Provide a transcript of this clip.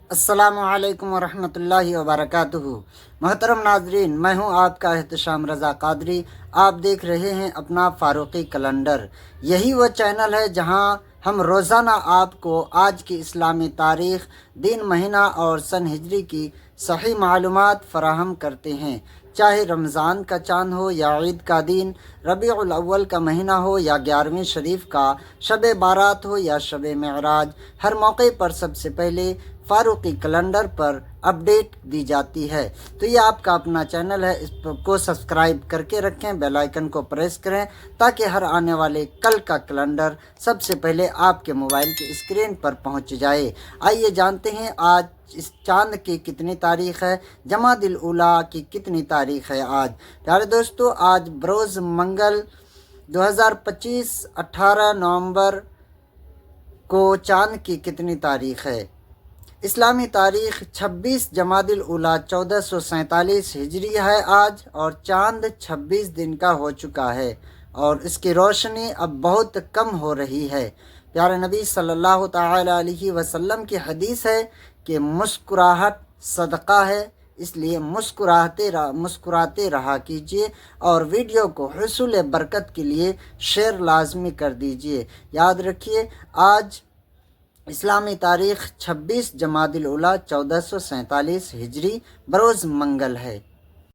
अस्सलामु अलैकुम वरहमतुल्लाहि वबरकातुहू। मोहतरम नाजरीन, मैं हूं आपका एहतशाम रज़ा कादरी। आप देख रहे हैं अपना फ़ारूक़ी कैलेंडर। यही वो चैनल है जहां हम रोज़ाना आपको आज की इस्लामी तारीख़, दिन, महीना और सन हिजरी की सही मालूमात फ़राहम करते हैं। चाहे रमज़ान का चाँद हो या ईद का दिन, रबीउल अव्वल का महीना हो या 11वीं शरीफ का शब बारात हो या शब मेराज, हर मौके पर सबसे पहले फ़ारूक़ी कैलेंडर पर अपडेट दी जाती है। तो ये आपका अपना चैनल है, इसको सब्सक्राइब करके रखें, बेल आइकन को प्रेस करें ताकि हर आने वाले कल का कैलेंडर सबसे पहले आपके मोबाइल की स्क्रीन पर पहुंच जाए। आइए जानते हैं आज इस चांद की कितनी तारीख़ है, जमादिल उला की कितनी तारीख़ है। आज प्यारे दोस्तों, आज बरोज़ मंगल 2025 18 नवंबर को चांद की कितनी तारीख़ है। इस्लामी तारीख़ 26 जमादिल उला 1447 हिजरी है आज, और चाँद 26 दिन का हो चुका है और इसकी रोशनी अब बहुत कम हो रही है। प्यारे नबी सल्लल्लाहु तआला अलैहि वसल्लम की हदीस है कि मुस्कुराहट सदका है, इसलिए मुस्कुराते रहा कीजिए और वीडियो को हुसूल बरकत के लिए शेयर लाजमी कर दीजिए। याद रखिए, आज इस्लामी तारीख़ 26 जमादिल उला 1447 हिजरी बरोज़ मंगल है।